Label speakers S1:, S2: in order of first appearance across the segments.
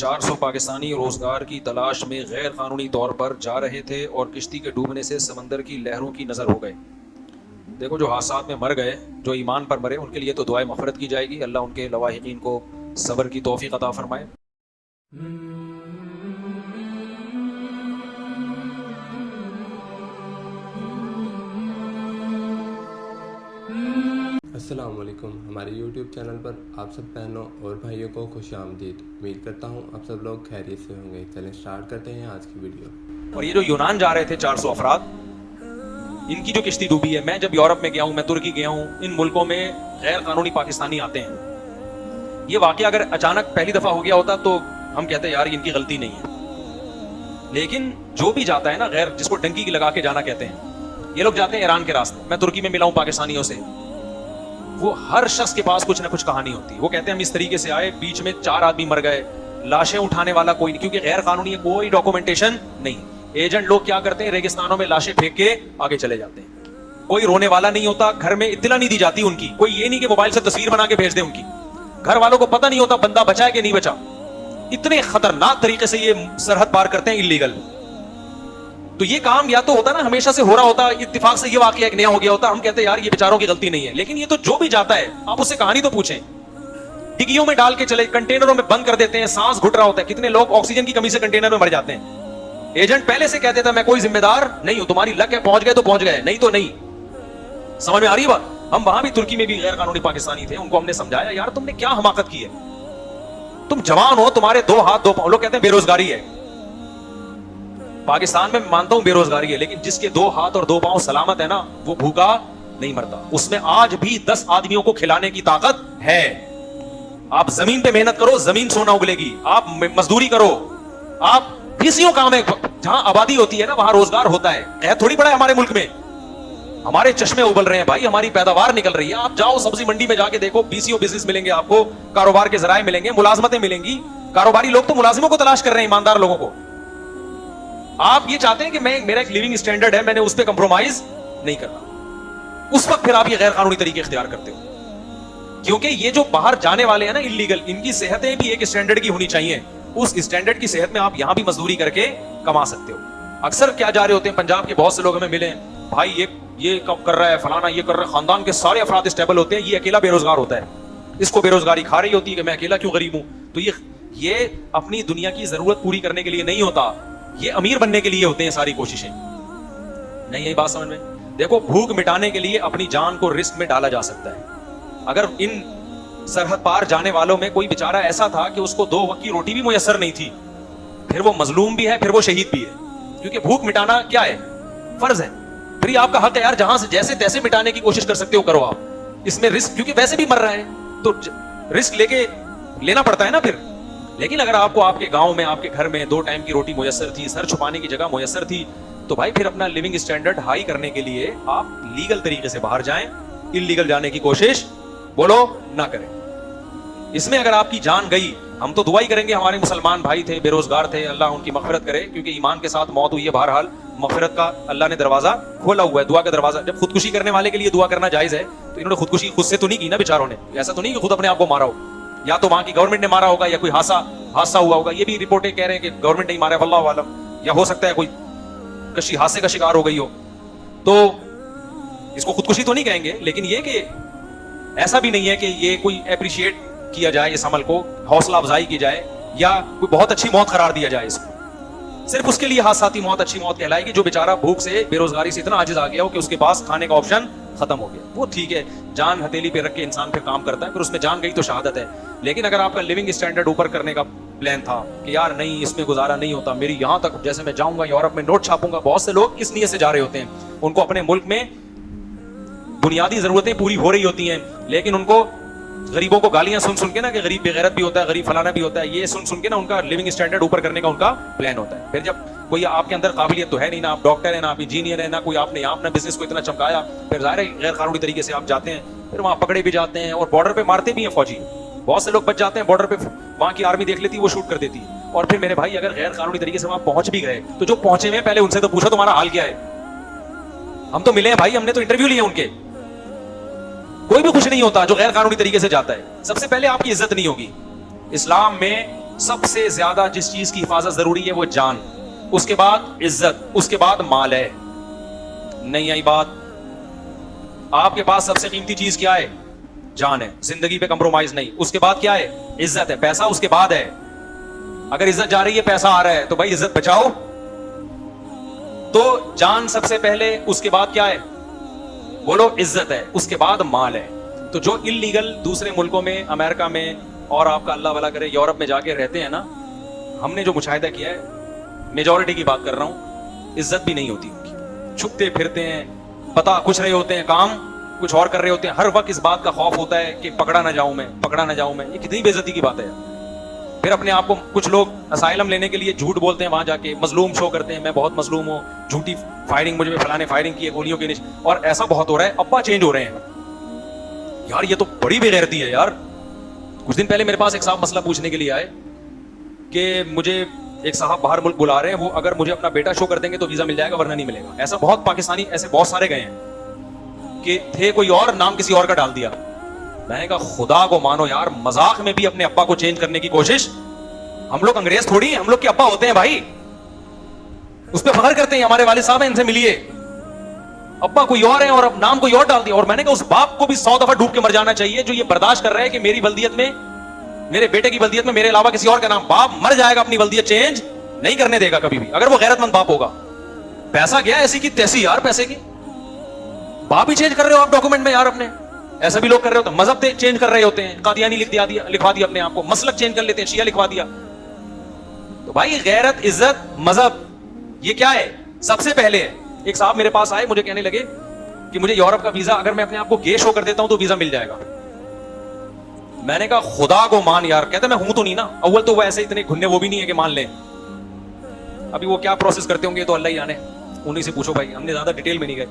S1: 400 पाकिस्तानी रोजगार की तलाश में गैर कानूनी तौर पर जा रहे थे और किश्ती के डूबने से समंदर की लहरों की नज़र हो गए। देखो, जो हादसात में मर गए, जो ईमान पर मरे, उनके लिए तो दुआए मग़फ़िरत की जाएगी। अल्लाह उनके लवाहिकीन को सब्र की तौफ़ीक़ अता फरमाए।
S2: अस्सलाम वालेकुम। हमारे YouTube चैनल पर आप सब बहनों और भाइयों को खुश आमदीद। उम्मीद करता हूँ आप सब लोग खैरियत से होंगे। चलें स्टार्ट करते हैं आज की वीडियो।
S1: और ये जो यूनान जा रहे थे 400 अफराद, इनकी जो किश्ती डूबी है, मैं जब यूरोप में गया हूँ, मैं तुर्की गया हूँ, इन मुल्कों में गैर कानूनी पाकिस्तानी आते हैं। ये वाकया अगर अचानक पहली दफा हो गया होता तो हम कहते हैं यार इनकी गलती नहीं है। लेकिन जो भी जाता है ना, गैर, जिसको डंकी की लगा के जाना कहते हैं, ये लोग जाते हैं ईरान के रास्ते। मैं तुर्की में मिला हूं पाकिस्तानियों से, वो हर शख्स के पास कुछ ना कुछ कहानी होती है। वो कहते हैं हम इस तरीके से आए, बीच में 4 आदमी मर गए, लाशें उठाने वाला कोई नहीं, क्योंकि गैर कानूनी है, कोई डॉक्यूमेंटेशन नहीं। एजेंट लोग क्या करते हैं, रेगिस्तानों में लाशें फेंक के आगे चले जाते हैं। कोई रोने वाला नहीं होता, घर में इत्तला नहीं दी जाती उनकी। कोई ये नहीं कि मोबाइल से तस्वीर बना के भेज दे उनकी। घर वालों को पता नहीं होता बंदा बचा है कि नहीं बचा। इतने खतरनाक तरीके से ये सरहद पार करते हैं, इलीगल। तो ये काम या तो होता ना, हमेशा से हो रहा होता, इत्तेफाक से ये वाकया एक नया हो गया होता, हम कहते हैं यार ये बेचारों की गलती नहीं है। लेकिन ये तो जो भी जाता है, आप उससे कहानी तो पूछें। डिग्गियों में डाल के चले, कंटेनरों में बंद कर देते हैं, सांस घुट रहा होता है। कितने लोग ऑक्सीजन की कमी से कंटेनर में मर जाते हैं। एजेंट पहले से कहते थे मैं कोई जिम्मेदार नहीं हूं, तुम्हारी लक है, पहुंच गए तो पहुंच गए, नहीं तो नहीं। समझ में आ रही है बात? हम वहां भी तुर्की में भी गैर कानूनी पाकिस्तानी थे, उनको हमने समझाया यार तुमने क्या हमाकत की है, तुम जवान हो, तुम्हारे 2 हाथ 2 पांव। लोग कहते हैं बेरोजगारी है। पाकिस्तान में मानता हूं बेरोजगारी है, लेकिन जिसके 2 हाथ और 2 पांव सलामत है ना, वो भूखा नहीं मरता। उसमें आज भी 10 आदमियों को खिलाने की ताकत है। आप जमीन पे मेहनत करो, जमीन सोना उगलेगी। आप मजदूरी करो, आप बीसियों काम है। जहां आबादी होती है ना, वहां रोजगार होता है। थोड़ी बड़ा है हमारे मुल्क में, हमारे चश्मे उबल रहे हैं भाई, हमारी पैदावार निकल रही है। आप जाओ सब्जी मंडी में जाके देखो, बीसियों बिजनेस मिलेंगे आपको, कारोबार के जराए मिलेंगे, मुलाजमतें मिलेंगी। कारोबारी लोग तो मुलाजिमों को तलाश कर रहे हैं, ईमानदार लोगों को। आप ये चाहते हैं कि मेरा एक लिविंग स्टैंडर्ड है, मैंने उस पर कंप्रोमाइज नहीं करना। उस वक्त फिर आप ये गैर कानूनी तरीके इख्तियार करते हो, क्योंकि ये जो बाहर जाने वाले हैं ना इलीगल, इनकी सेहतें भी एक स्टैंडर्ड की होनी चाहिए। उस स्टैंडर्ड की सेहत में आप यहां भी मजदूरी करके कमा सकते हो। अक्सर क्या जा रहे होते हैं, पंजाब के बहुत से लोग हमें मिले, भाई ये कब कर रहा है, फलाना ये कर रहा है, खानदान के सारे अफराद स्टेबल होते हैं, ये अकेला बेरोजगार होता है। इसको बेरोजगारी खा रही होती है कि मैं अकेला क्यों गरीब हूं। तो ये अपनी दुनिया की जरूरत पूरी करने के लिए नहीं होता, ये अमीर बनने के लिए होते हैं सारी कोशिशें। नहीं, यही बात समझ में? देखो, भूख मिटाने के लिए अपनी जान को रिस्क में डाला जा सकता है। अगर इन सरहद पार जाने वालों में कोई बेचारा ऐसा था कि उसको 2 वक्त की रोटी भी मुयस्सर नहीं थी, फिर वो मजलूम भी है, फिर वो शहीद भी है। क्योंकि भूख मिटाना क्या है, फर्ज है। फिर आपका हक है यार, जहां से जैसे तैसे मिटाने की कोशिश कर सकते हो करो आप। इसमें रिस्क, क्योंकि वैसे भी मर रहे हैं तो रिस्क लेना पड़ता है ना फिर। लेकिन अगर आपको आपके गांव में, आपके घर में 2 टाइम की रोटी मुयस्सर थी, सर छुपाने की जगह मुयस्सर थी, तो भाई फिर अपना लिविंग स्टैंडर्ड हाई करने के लिए आप लीगल तरीके से बाहर जाएं, इलीगल जाने की कोशिश बोलो ना करें। इसमें अगर आपकी जान गई, हम तो दुआ ही करेंगे, हमारे मुसलमान भाई थे, बेरोजगार थे, अल्लाह उनकी मग़फ़िरत करे, क्योंकि ईमान के साथ मौत हुई है। बहरहाल मग़फ़िरत का अल्लाह ने दरवाजा खोला हुआ है, दुआ का दरवाजा। जब खुदकुशी करने वाले के लिए दुआ करना जायज है, तो इन्होंने खुदकुशी खुद से तो नहीं की ना बेचारों ने। ऐसा तो नहीं कि खुद अपने आप को मारा हो, या तो वहां की गवर्नमेंट ने मारा होगा, या कोई हादसा हुआ होगा। ये भी रिपोर्टें कह रहे हैं कि गवर्नमेंट नहीं मारा, वल्लाहु आलम, या हो सकता है कोई हादसे का शिकार हो गई हो। तो इसको खुदकुशी तो नहीं कहेंगे, लेकिन ये कि ऐसा भी नहीं है कि ये कोई एप्रिशिएट किया जाए, इस अमल को हौसला अफजाई की जाए, या कोई बहुत अच्छी मौत करार दिया जाए इसको। सिर्फ उसके लिए हादसाती मौत अच्छी मौत कहलाएगी जो बेचारा भूख से, बेरोजगारी से इतना आजिज आ गया हो कि उसके पास खाने का ऑप्शन खत्म हो गया। वो ठीक है, जान हथेली पे रख के इंसान फिर काम करता है, फिर उसमें जान गई तो शहादत है। लेकिन अगर आपका लिविंग स्टैंडर्ड ऊपर करने का प्लान था कि यार नहीं, इसमें गुजारा नहीं होता, मेरी यहां तक, जैसे मैं जाऊंगा यूरोप में नोट छापूंगा। बहुत से लोग इस नीयत से जा रहे होते हैं, उनको अपने मुल्क में बुनियादी जरूरतें पूरी हो रही होती हैं, लेकिन उनको गरीबों को गालियां सुन सुन के ना, कि गरीब बेगैरत भी होता है, गरीब फलाना भी होता है, ये सुन सुन के ना उनका लिविंग स्टैंडर्ड ऊपर करने का उनका प्लान होता है। फिर जब कोई आपके अंदर काबिलियत तो है नहीं ना, आप डॉक्टर है ना, आप इंजीनियर है ना, कोई आपने यहाँ अपना बिजनेस को इतना चमकाया, फिर जाहिर है गैर कानूनी तरीके से आप जाते हैं, फिर वहां पकड़े भी जाते हैं और बॉर्डर पे मारते भी हैं फौजी। बहुत से लोग बच जाते हैं बॉर्डर पे, वहां की आर्मी देख लेती है, वो शूट कर देती है। और फिर मेरे भाई, अगर गैर कानूनी तरीके से वहां पहुंच भी गए, तो जो पहुंचे हुए पहले उनसे तो पूछो तुम्हारा हाल क्या है। हम तो मिले हैं भाई, हमने तो इंटरव्यू लिए उनके। कोई भी खुश नहीं होता जो गैर कानूनी तरीके से जाता है। सबसे पहले आपकी इज्जत नहीं होगी। इस्लाम में सबसे ज्यादा जिस चीज की हिफाजत जरूरी है वो जान, उसके बाद इज्जत, उसके बाद माल है। नहीं आई बात? आपके पास सबसे कीमती चीज क्या है? जान है, जिंदगी पे कंप्रोमाइज नहीं। उसके बाद क्या है? इज्जत है। पैसा उसके बाद है। अगर इज्जत जा रही है, पैसा आ रहा है, तो भाई इज्जत बचाओ। तो जान सबसे पहले, उसके बाद क्या है? बोलो, इज्जत है, उसके बाद माल है। तो जो इल्लीगल दूसरे मुल्कों में, अमेरिका में और आपका अल्लाह भला करे यूरोप में जाके रहते हैं ना, हमने जो मुशाहिदा किया है, मेजॉरिटी की बात कर रहा हूं, इज्जत भी नहीं होती उनकी। छुपते फिरते हैं, पता कुछ रहे होते हैं, काम कुछ और कर रहे होते हैं। हर वक्त इस बात का खौफ होता है कि पकड़ा ना जाऊं मैं, पकड़ा ना जाऊं मैं। ये कितनी बेइज्जती की बात है यार। फिर अपने आप को कुछ लोग असाइलम लेने के लिए झूठ बोलते हैं, वहां जाके मजलूम शो करते हैं, मैं बहुत मजलूम हूँ, झूठी फायरिंग, मुझे फलाने फायरिंग की है गोलियों के नीचे। और ऐसा बहुत हो रहा है, अब्बा चेंज हो रहे हैं यार। ये तो बड़ी बेगैरती है यार। कुछ दिन पहले मेरे पास एक साहब मसला पूछने के लिए आए कि मुझे एक साहब बाहर मुल्क बुला रहे हैं, वो अगर मुझे अपना बेटा शो कर देंगे तो वीजा मिल जाएगा, वरना नहीं मिलेगा। ऐसा बहुत पाकिस्तानी ऐसे बहुत सारे गए हैं कि थे कोई और, नाम किसी और का डाल दिया। मैंने कहा खुदा को मानो यार, मजाक में भी अपने अब्बा को चेंज करने की कोशिश। हम लोग अंग्रेज थोड़ी, हम लोग के अब्बा होते हैं भाई, उस पर फख्र करते हैं, हमारे वालिद साहब हैं, इनसे मिलिए। अब्बा कोई और है और अब नाम कोई और डाल दिया। और मैंने कहा उस बाप को भी 100 दफा डूब के मर जाना चाहिए जो ये बर्दाश्त कर रहा है कि मेरी वल्दियत में, मेरे बेटे की वल्दियत में मेरे अलावा किसी और का नाम। बाप मर जाएगा, अपनी वल्दियत चेंज नहीं करने देगा कभी भी, अगर वो गैरतमंद बाप होगा। पैसा गया ऐसी की तैसी यार, पैसे की बाप ही चेंज कर रहे हो आप डॉक्यूमेंट में यार अपने। ऐसा भी लोग कर रहे होते हैं, मजहब चेंज कर रहे होते हैं, कादियानी लिखवा दिया अपने आप को, मसलक चेंज कर लेते हैं, शिया लिखवा दिया। तो भाई गैरत, इज्जत, मजहब, ये क्या है? सबसे पहले है। एक साहब मेरे पास आए, मुझे कहने लगे कि मुझे यूरोप का वीजा, अगर मैं अपने आप को गे शो कर देता हूं तो वीजा मिल जाएगा। मैंने कहा खुदा को मान यार। कहते मैं हूं तो नहीं ना। अव्वल तो वो ऐसे इतने घुन्ने वो भी नहीं है कि मान लें। अभी वो क्या प्रोसेस करते होंगे तो अल्लाह ही जाने, उन्हीं से पूछो भाई, हमने ज्यादा डिटेल में नहीं गए।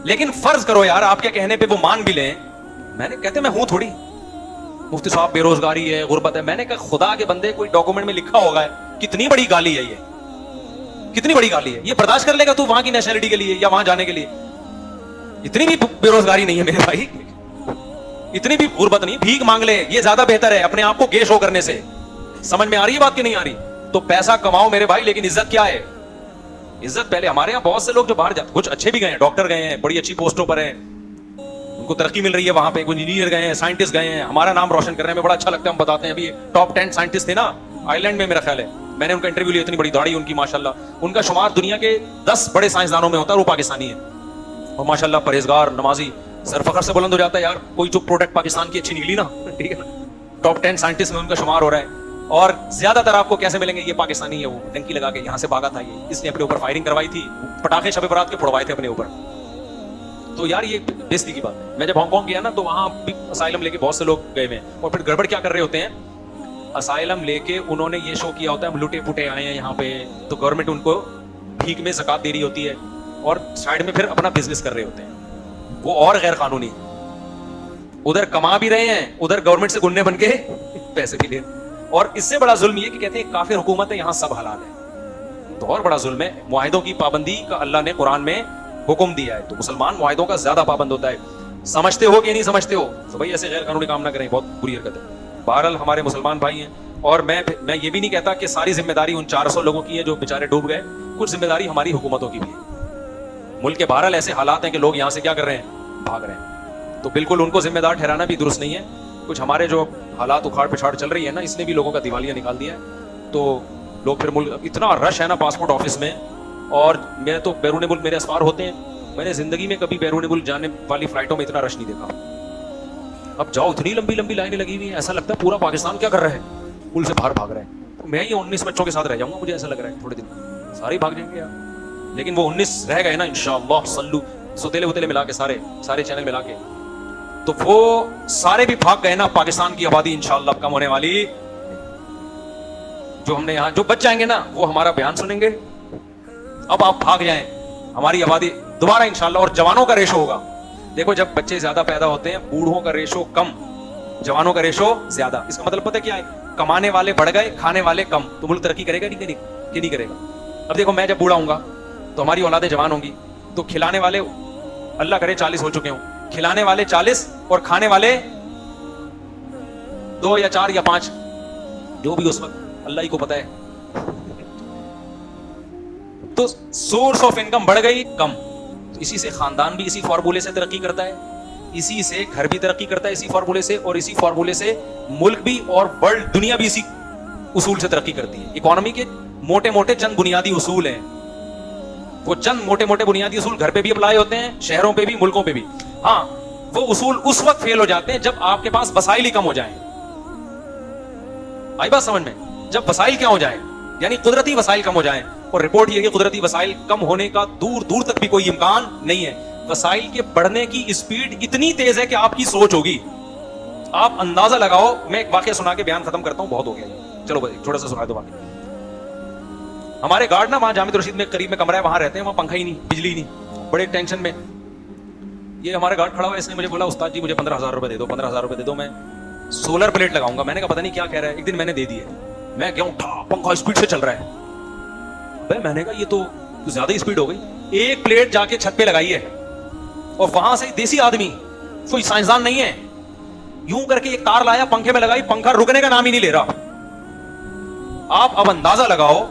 S1: लेकिन फर्ज करो यार आपके कहने पे वो मान भी लें। मैंने कहते मैं हूं थोड़ी, मुफ्ती साहब बेरोजगारी है, गुर्बत है। मैंने कहा खुदा के बंदे, कोई डॉक्यूमेंट में लिखा होगा। कितनी बड़ी गाली है ये, कितनी बड़ी गाली है। ये बर्दाश्त कर लेगा तू वहां की नेशनलिटी के लिए या वहां जाने के लिए? इतनी भी बेरोजगारी नहीं है मेरे भाई, इतनी भी गुर्बत नहीं, भीख मांग ले, ये ज्यादा बेहतर है अपने आप को गे शो करने से। समझ में आ रही है बात की नहीं आ रही? तो पैसा कमाओ मेरे भाई, लेकिन इज्जत क्या है? इज्जत पहले। हमारे यहाँ बहुत से लोग जो बाहर जाते, कुछ अच्छे भी गए हैं, डॉक्टर गए हैं, बड़ी अच्छी पोस्टों पर हैं, उनको तरक्की मिल रही है वहां पे, कुछ इंजीनियर गए हैं, साइंटिस्ट गए हैं, हमारा नाम रोशन कर रहे हैं। हमें बड़ा अच्छा लगता है, हम बताते हैं। अभी टॉप 10 साइंटिस्ट थे ना आयरलैंड में, मेरा ख्याल है, मैंने उनका इंटरव्यू लिया। इतनी बड़ी दाढ़ी उनकी माशाल्लाह। उनका शुमार दुनिया के 10 बड़े साइंसदानों में होता है, वो पाकिस्तानी है। और माशाल्लाह परहेजगार, नमाजी, सर फखर से बुलंद हो जाता है यार, कोई जो प्रोडक्ट पाकिस्तान की अच्छी निकली ना, ठीक है ना। टॉप 10 साइंटिस्ट में उनका शुमार हो रहा है। और ज्यादातर आपको कैसे मिलेंगे? ये पाकिस्तानी है, वो टंकी लगा के यहाँ से भागा था, ये इसने अपने ऊपर फायरिंग करवाई थी, पटाखे शब बरात के फोड़वाए थे अपने ऊपर। तो यार ये बेइज्जती की बात है। मैं जब हांगकांग गया ना, तो वहां भी असाइलम लेके बहुत से लोग गए हुए, और फिर गड़बड़ क्या कर रहे होते हैं, असाइलम लेके उन्होंने ये शो किया होता है हम लुटे पुटे आए हैं यहाँ पे, तो गवर्नमेंट उनको भीख में ज़कात दे रही होती है, और साइड में फिर अपना बिजनेस कर रहे होते हैं। वो और गैर कानूनी, उधर कमा भी रहे हैं, उधर गवर्नमेंट से गुन्ने बन के पैसे भी ले। और इससे बड़ा जुल्म ये कि कहते हैं काफिर हुकूमत है, यहाँ सब हलाल है। तो और बड़ा जुल्म है। मुआहिदों की पाबंदी का अल्लाह ने कुरान में हुक्म दिया है, तो मुसलमान मुआहिदों का ज्यादा पाबंद होता है। समझते हो कि नहीं समझते हो? तो भाई ऐसे गैर कानूनी काम ना करें, बहुत बुरी हरकत है। बहरहाल हमारे मुसलमान भाई हैं, और मैं ये भी नहीं कहता कि सारी जिम्मेदारी उन 400 लोगों की है जो बेचारे डूब गए। कुछ जिम्मेदारी हमारी हुकूमतों की भी है। मुल्क के बहरहाल ऐसे हालात हैं कि लोग यहाँ से क्या कर रहे हैं, भाग रहे हैं। तो बिल्कुल उनको जिम्मेदार ठहराना भी दुरुस्त नहीं है। कुछ हमारे जो हालात उखाड़ पिछाड़ चल रही है ना, इसने भी लोगों का दिवालिया निकाल दिया है। तो लोग फिर मुल्क, इतना रश है ना पासपोर्ट ऑफिस में, और मेरे तो बैरून मुल्क मेरे असफार होते हैं, मैंने जिंदगी में कभी बैरून मुल्क जाने वाली फ्लाइटों में इतना रश नहीं देखा। अब जाओ, इतनी लंबी लंबी लाइनें लगी हुई हैं, ऐसा लगता है पूरा पाकिस्तान क्या कर रहा है, पुल से बाहर भाग रहे हैं। तो मैं ये 19 बच्चों के साथ रह जाऊंगा, मुझे ऐसा लग रहा है थोड़े दिन सारे भाग जाएंगे यार। लेकिन वो 19 रह गए ना इंशाअल्लाह, सल्लू सुतेले उतेले मिला के, सारे चैनल मिला के, तो वो सारे भी भाग गए ना। पाकिस्तान की आबादी इंशाअल्लाह कम होने वाली। जो हमने यहाँ जो बच जाएंगे ना, वो हमारा बयान सुनेंगे। अब आप भाग जाएं, हमारी आबादी दोबारा इंशाअल्लाह। और जवानों का रेशो होगा। देखो जब बच्चे ज्यादा पैदा होते हैं, बूढ़ों का रेशो कम, जवानों का रेशो ज्यादा। इसका मतलब पता क्या है? कमाने वाले बढ़ गए, खाने वाले कम, तो मुल्क तरक्की करेगा नहीं करेगा? अब देखो मैं जब बूढ़ा हूंगा तो हमारी औलादें जवान होंगी, तो खिलाने वाले अल्लाह करे 40 हो चुके हों, खिलाने वाले 40 और खाने वाले 2 या 4 या 5। जो भी उस वक्त अल्लाह ही को पता है। तो सोर्स ऑफ इनकम बढ़ गई कम, तो इसी से खानदान भी इसी फॉर्मूले से तरक्की करता है, इसी से घर भी तरक्की करता है इसी फॉर्मूले से, और इसी फॉर्मूले से मुल्क भी और वर्ल्ड दुनिया भी इसी उसूल से तरक्की करती है। इकोनॉमी के मोटे मोटे चंद बुनियादी उसूल हैं, वो चंद मोटे मोटे बुनियादी उसूल घर पे भी अप्लाई होते हैं, शहरों पे भी, मुल्कों पे भी। हाँ, वो उसूल उस वक्त फेल हो जाते हैं जब आपके पास वसाइल ही कम हो जाए। आई बात समझ में? जब वसाइल क्या हो जाए, यानी कुदरती वसाइल कम हो जाए, और रिपोर्ट ये कि कुदरती वसाइल कम होने का दूर दूर तक भी कोई इम्कान नहीं है। वसाइल के बढ़ने की स्पीड इतनी तेज है कि आपकी सोच होगी, आप अंदाजा लगाओ। मैं एक वाकया सुना के बयान खत्म करता हूं, बहुत हो गया, चलो भाई थोड़ा सा सुना दो वाकया। हमारे गार्ड ना वहां जामिद रशीद में करीब में कमरा है, वहां रहते हैं, वहां पंखा ही नहीं, बिजली नहीं, बड़े टेंशन में। ये हमारा गार्ड खड़ा हुआ है, इसने मुझे बोला उस्ताद जी मुझे 15,000 रुपए दे दो, 15,000 रुपए दे दो, मैं सोलर प्लेट लगाऊंगा। मैंने कहा पता नहीं क्या कह रहा है। एक दिन मैंने दे दिए, मैं गया उठा, पंखा स्पीड से चल रहा है। भाई मैंने कहा ये तो ज्यादा ही स्पीड हो गई। एक प्लेट जाके छत पे लगाई है, और वहां से देसी आदमी, कोई साइंसदान नहीं है, यूं करके एक तार लाया, पंखे में लगाई, पंखा रुकने का नाम ही नहीं ले रहा। आप अब अंदाजा लगाओ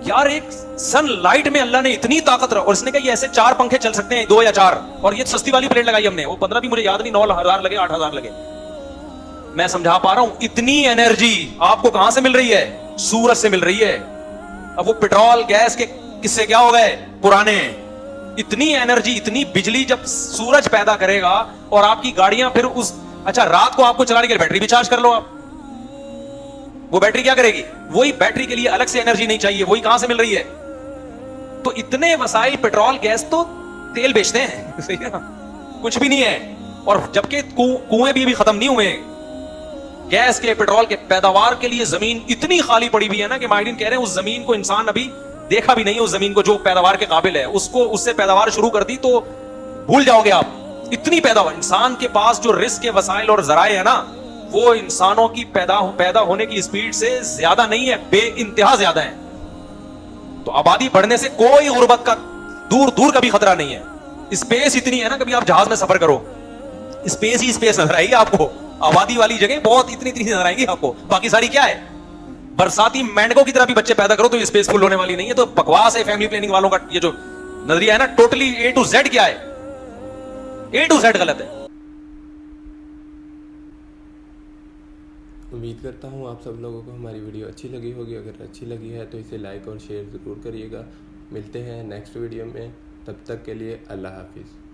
S1: यार, एक सनलाइट में अल्लाह ने इतनी ताकत रहा, और इसने कहा ये ऐसे 4 पंखे चल सकते हैं, 2 या 4, और ये सस्ती वाली प्लेट लगाई हमने, वो 15 भी मुझे याद नहीं, 9,000 लगे, 8,000 लगे। मैं समझा पा रहा हूं इतनी एनर्जी आपको कहां से मिल रही है? सूरज से मिल रही है। अब वो पेट्रोल गैस के किस्से क्या हो गए पुराने। इतनी एनर्जी, इतनी बिजली जब सूरज पैदा करेगा, और आपकी गाड़ियां फिर उस, अच्छा रात को आपको चलाने के लिए बैटरी भी चार्ज कर लो आप, वो बैटरी क्या करेगी? वही बैटरी के लिए अलग से एनर्जी नहीं चाहिए, वही कहां से मिल रही है? तो इतने वसाइल, पेट्रोल गैस तो तेल बेचते हैं सही है ना, कुछ भी नहीं है। और जबकि कुएं भी खत्म नहीं हुए गैस के, पेट्रोल के, पैदावार के लिए जमीन इतनी खाली पड़ी हुई है ना कि माहिरीन कह रहे हैं उस जमीन को इंसान अभी देखा भी नहीं, उस जमीन को जो पैदावार के काबिल है, उसको उससे पैदावार शुरू कर दी तो भूल जाओगे आप। इतनी पैदावार, इंसान के पास जो रिस्क के वसाइल और जराए है ना, वो इंसानों की पैदा होने की स्पीड से ज्यादा नहीं है, बेइंतहा ज्यादा है। तो आबादी बढ़ने से कोई गुर्बत का दूर दूर का भी खतरा नहीं है। स्पेस इतनी है ना, कभी आप जहाज में सफर करो, स्पेस ही स्पेस नजर आएगी आपको, आबादी वाली जगह बहुत इतनी नजर आएगी आपको, बाकी सारी क्या है? बरसाती मेंढकों की तरह भी बच्चे पैदा करो तो ये स्पेस फुल होने वाली नहीं है। तो बकवास है फैमिली प्लानिंग वालों का, ये जो नजरिया है ना, टोटली A to Z क्या है? A to Z गलत है।
S2: उम्मीद करता हूँ आप सब लोगों को हमारी वीडियो अच्छी लगी होगी। अगर अच्छी लगी है तो इसे लाइक और शेयर ज़रूर करिएगा। मिलते हैं नेक्स्ट वीडियो में, तब तक के लिए अल्लाह हाफिज़।